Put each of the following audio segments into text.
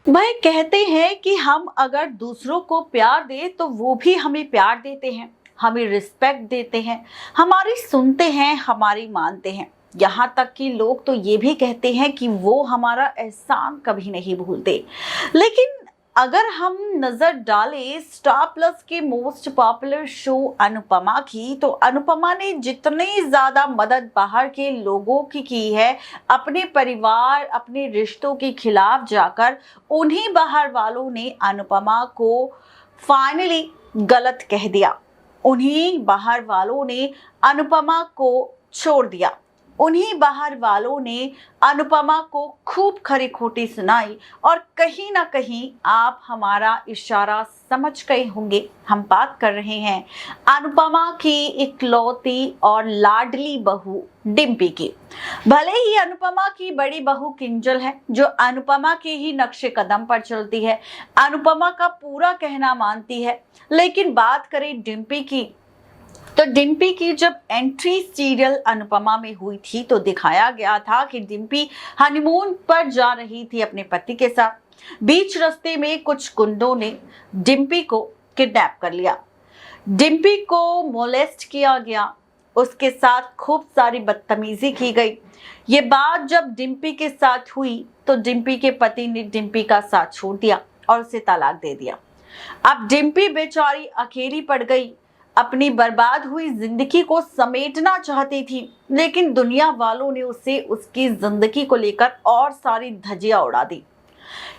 भाई कहते हैं कि हम अगर दूसरों को प्यार दें तो वो भी हमें प्यार देते हैं, हमें रिस्पेक्ट देते हैं, हमारी सुनते हैं, हमारी मानते हैं। यहाँ तक कि लोग तो ये भी कहते हैं कि वो हमारा एहसान कभी नहीं भूलते। लेकिन अगर हम नजर डालें स्टार प्लस के मोस्ट पॉपुलर शो अनुपमा की, तो अनुपमा ने जितनी ज्यादा मदद बाहर के लोगों की है, अपने परिवार अपने रिश्तों के खिलाफ जाकर, उन्हीं बाहर वालों ने अनुपमा को फाइनली गलत कह दिया। उन्हीं बाहर वालों ने अनुपमा को छोड़ दिया। उन्हीं बाहर वालों ने अनुपमा को खूब खरी खोटी सुनाई। और कहीं ना कहीं आप हमारा इशारा समझ गए होंगे, हम बात कर रहे हैं अनुपमा की इकलौती और लाडली बहू डिम्पी की। भले ही अनुपमा की बड़ी बहू किंजल है, जो अनुपमा के ही नक्शे कदम पर चलती है, अनुपमा का पूरा कहना मानती है। लेकिन बात करें डिम्पी की, तो डिम्पी की जब एंट्री सीरियल अनुपमा में हुई थी तो दिखाया गया था कि डिम्पी हनीमून पर जा रही थी अपने पति के साथ। बीच रास्ते में कुछ गुंडों ने डिम्पी को किडनैप कर लिया। डिम्पी को मोलेस्ट किया गया, उसके साथ खूब सारी बदतमीजी की गई। ये बात जब डिम्पी के साथ हुई तो डिम्पी के पति ने डिम्पी का साथ छोड़ दिया और उसे तलाक दे दिया। अब डिम्पी बेचारी अकेली पड़ गई, अपनी बर्बाद हुई जिंदगी को समेटना चाहती थी, लेकिन दुनिया वालों ने उसे उसकी जिंदगी को लेकर और सारी धज्जियां उड़ा दी।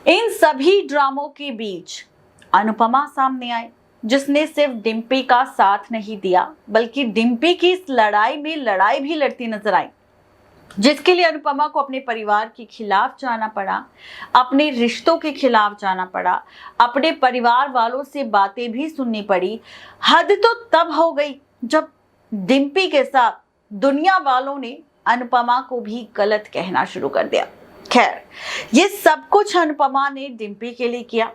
इन सभी ड्रामों के बीच अनुपमा सामने आई, जिसने सिर्फ डिम्पी का साथ नहीं दिया, बल्कि डिम्पी की इस लड़ाई में लड़ाई भी लड़ती नजर आई, जिसके लिए अनुपमा को अपने परिवार के खिलाफ जाना पड़ा, अपने रिश्तों के खिलाफ जाना पड़ा, अपने परिवार वालों से बातें भी सुननी पड़ी। हद तो तब हो गई जब डिम्पी के साथ दुनिया वालों ने अनुपमा को भी गलत कहना शुरू कर दिया। खैर, ये सब कुछ अनुपमा ने डिम्पी के लिए किया।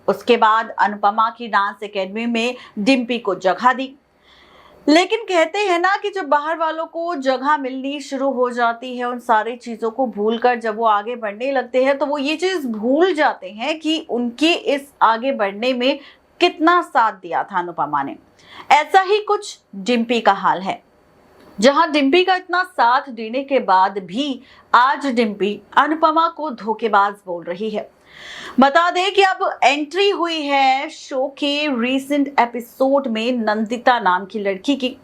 उसके बाद अनुपमा की डांस एकेडमी में डिम्पी को जगह दी। लेकिन कहते हैं ना कि जब बाहर वालों को जगह मिलनी शुरू हो जाती है, उन सारी चीजों को भूलकर जब वो आगे बढ़ने लगते हैं, तो वो ये चीज भूल जाते हैं कि उनके इस आगे बढ़ने में कितना साथ दिया था अनुपमा ने। ऐसा ही कुछ डिम्पी का हाल है, जहां डिम्पी का इतना साथ देने के बाद भी आज डिम्पी अनुपमा को धोखेबाज बोल रही है। बता दें कि अब एंट्री हुई है शो के रीसेंट एपिसोड में नंदिता नाम की लड़की की,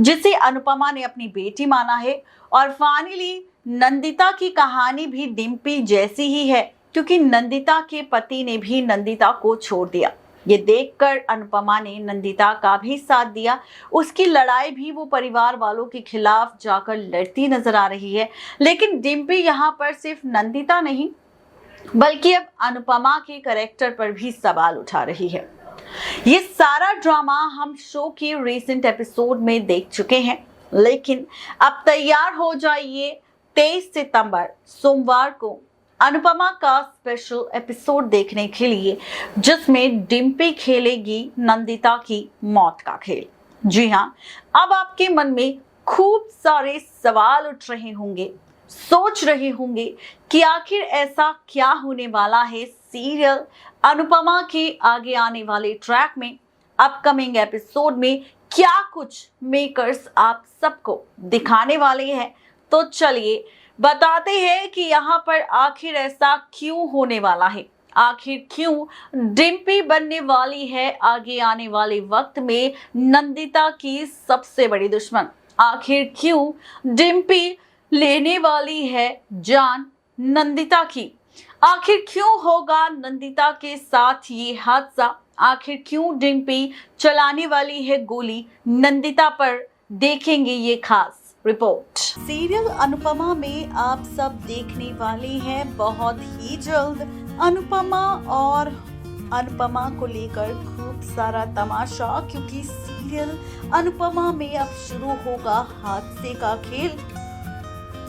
जिसे अनुपमा ने अपनी बेटी माना है। और फाइनली नंदिता की कहानी भी डिम्पी जैसी ही है, क्योंकि नंदिता के पति ने भी नंदिता को छोड़ दिया। ये देखकर अनुपमा ने नंदिता का भी साथ दिया। उसकी लड़ाई भी वो परिवार वालों के खिलाफ जाकर लड़ती नजर आ रही है। लेकिन डिम्पी यहाँ पर सिर्फ नंदिता नहीं, बल्कि अब अनुपमा के कैरेक्टर पर भी सवाल उठा रही है। ये सारा ड्रामा हम शो के रीसेंट एपिसोड में देख चुके हैं, लेकिन अब तैयार हो जाइए 23 सितंबर सोमवार को अनुपमा का स्पेशल एपिसोड देखने के लिए, जिसमें डिम्पी खेलेगी नंदिता की मौत का खेल। जी हाँ, अब आपके मन में खूब सारे सवाल उठ रहे होंगे, सोच रहे होंगे कि आखिर ऐसा क्या होने वाला है सीरियल अनुपमा के आगे आने वाले ट्रैक में, अपकमिंग एपिसोड में क्या कुछ मेकर्स आप सबको दिखाने वाले हैं। तो चलिए बताते हैं कि यहाँ पर आखिर ऐसा क्यों होने वाला है, आखिर क्यों डिम्पी बनने वाली है आगे आने वाले वक्त में नंदिता की सबसे बड़ी दुश्मन, आखिर क्यों डिम्पी लेने वाली है जान नंदिता की, आखिर क्यों होगा नंदिता के साथ ये हादसा, आखिर क्यों डिम्पी चलाने वाली है गोली नंदिता पर, देखेंगे ये खास रिपोर्ट। सीरियल अनुपमा में आप सब देखने वाले हैं बहुत ही जल्द अनुपमा और अनुपमा को लेकर खूब सारा तमाशा, क्योंकि सीरियल अनुपमा में अब शुरू होगा हादसे का खेल।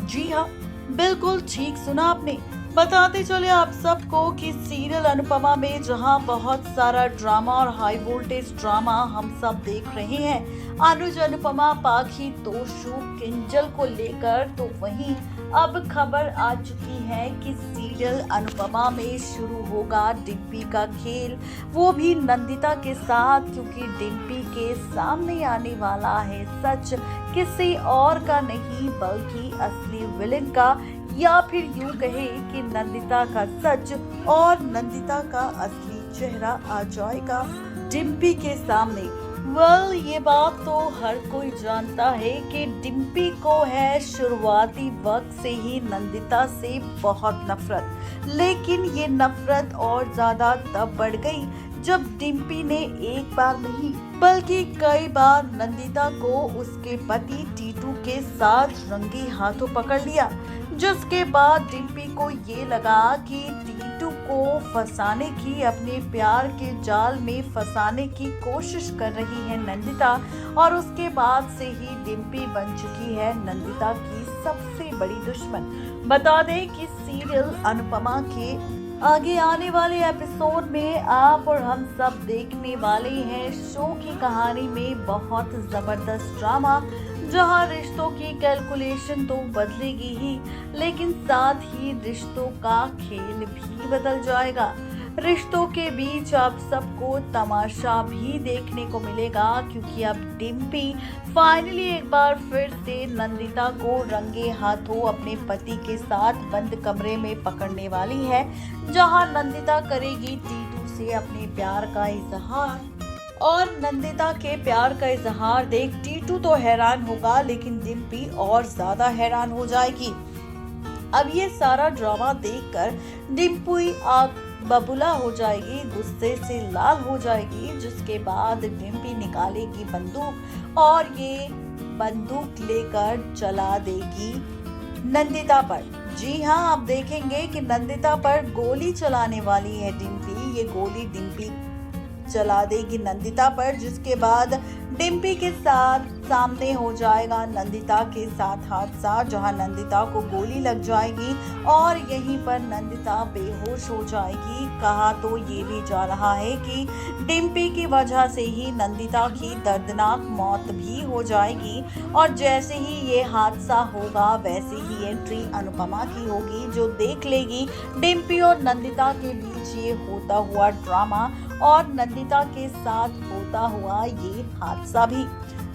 जी हाँ, बिल्कुल ठीक सुना आपने। बताते चले आप सबको कि सीरियल अनुपमा में जहां बहुत सारा ड्रामा और हाई वोल्टेज ड्रामा हम सब देख रहे हैं अनुज अनुपमा पाखी तोशु किंजल को लेकर, तो वहीं अब खबर आ चुकी है कि सीरियल अनुपमा में शुरू होगा डिम्पी का खेल, वो भी नंदिता के साथ, क्योंकि डिम्पी के सामने आने वाला है सच किसी और का नहीं बल्कि असली विलेन का, या फिर यूं कहे कि नंदिता का सच और नंदिता का असली चेहरा आ जाएगा डिम्पी के सामने। ये बात तो हर कोई जानता है कि डिम्पी को है शुरुआती वक्त से ही नंदिता से बहुत नफरत, लेकिन ये नफरत और ज्यादा तब बढ़ गई जब डिम्पी ने एक बार नहीं बल्कि कई बार नंदिता को उसके पति टीटू के साथ रंगे हाथों पकड़ लिया, जिसके बाद डिम्पी को ये लगा कि टीटू को फंसाने की, अपने प्यार के जाल में फंसाने की कोशिश कर रही है नंदिता, और उसके बाद से ही डिम्पी बन चुकी है नंदिता की सबसे बड़ी दुश्मन। बता दें कि सीरियल अनुपमा के आगे आने वाले एपिसोड में आप और हम सब देखने वाले हैं शो की कहानी में बहुत जबरदस्त ड्रामा, जहां रिश्तों की कैलकुलेशन तो बदलेगी ही, लेकिन साथ ही रिश्तों का खेल भी बदल जाएगा। रिश्तों के बीच अब सबको तमाशा भी देखने को मिलेगा, क्योंकि अब डिम्पी फाइनली एक बार फिर से नंदिता को रंगे हाथों अपने पति के साथ बंद कमरे में पकड़ने वाली है, जहां नंदिता करेगी टीटू से अपने प्यार का इजहार। और नंदिता के प्यार का इजहार देख टीटू तो हैरान होगा, लेकिन डिम्पी और ज्यादा हैरान हो जाएगी। अब ये सारा ड्रामा देखकर डिम्पी आग बबूला हो जाएगी, गुस्से से लाल हो जाएगी, जिसके बाद डिम्पी निकालेगी बंदूक और ये बंदूक लेकर चला देगी नंदिता पर। जी हाँ, आप देखेंगे कि नंदिता पर गोली चलाने वाली है डिम्पी। ये गोली डिम्पी चला देगी नंदिता पर, जिसके बाद डिम्पी के साथ सामने हो जाएगा नंदिता के साथ हादसा, जहां नंदिता को गोली लग जाएगी और यहीं पर नंदिता बेहोश हो जाएगी। कहा तो ये भी जा रहा है कि डिम्पी की वजह से ही नंदिता की दर्दनाक मौत भी हो जाएगी, और जैसे ही ये हादसा होगा वैसे ही एंट्री अनुपमा की होगी, जो देख लेगी डिम्पी और नंदिता के बीच ये होता हुआ ड्रामा और नंदिता के साथ होता हुआ ये हादसा भी।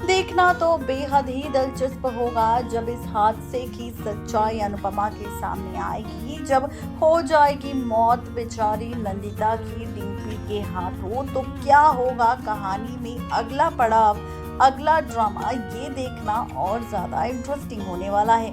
देखना तो बेहद ही दिलचस्प होगा जब इस हादसे की सच्चाई अनुपमा के सामने आएगी, जब हो जाएगी मौत बेचारी नंदिता की डिम्पी के हाथों। तो क्या होगा कहानी में अगला पड़ाव, अगला ड्रामा, ये देखना और ज्यादा इंटरेस्टिंग होने वाला है।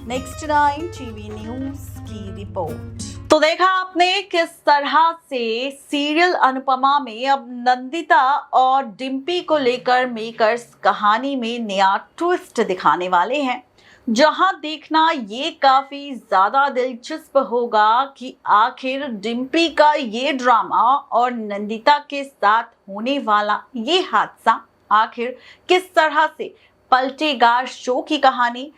नेक्स्ट 9 टीवी न्यूज की रिपोर्ट। तो देखा आपने किस तरह से सीरियल अनुपमा में अब नंदिता और डिम्पी को लेकर मेकर्स कहानी में नया ट्विस्ट दिखाने वाले हैं, जहां देखना ये काफी ज्यादा दिलचस्प होगा कि आखिर डिम्पी का ये ड्रामा और नंदिता के साथ होने वाला ये हादसा आखिर किस तरह से पलटेगा शो की कहानी,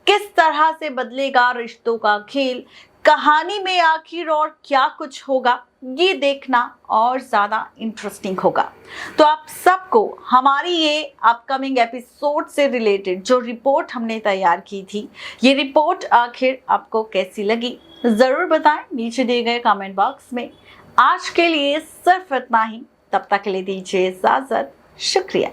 किस तरह से बदलेगा रिश्तों का खेल, कहानी में आखिर और क्या कुछ होगा, ये देखना और ज्यादा इंटरेस्टिंग होगा। तो आप सबको हमारी ये अपकमिंग एपिसोड से रिलेटेड जो रिपोर्ट हमने तैयार की थी, ये रिपोर्ट आखिर आपको कैसी लगी जरूर बताएं नीचे दिए गए कमेंट बॉक्स में। आज के लिए सिर्फ इतना ही, तब तक के लिए दीजिए इजाजत, शुक्रिया।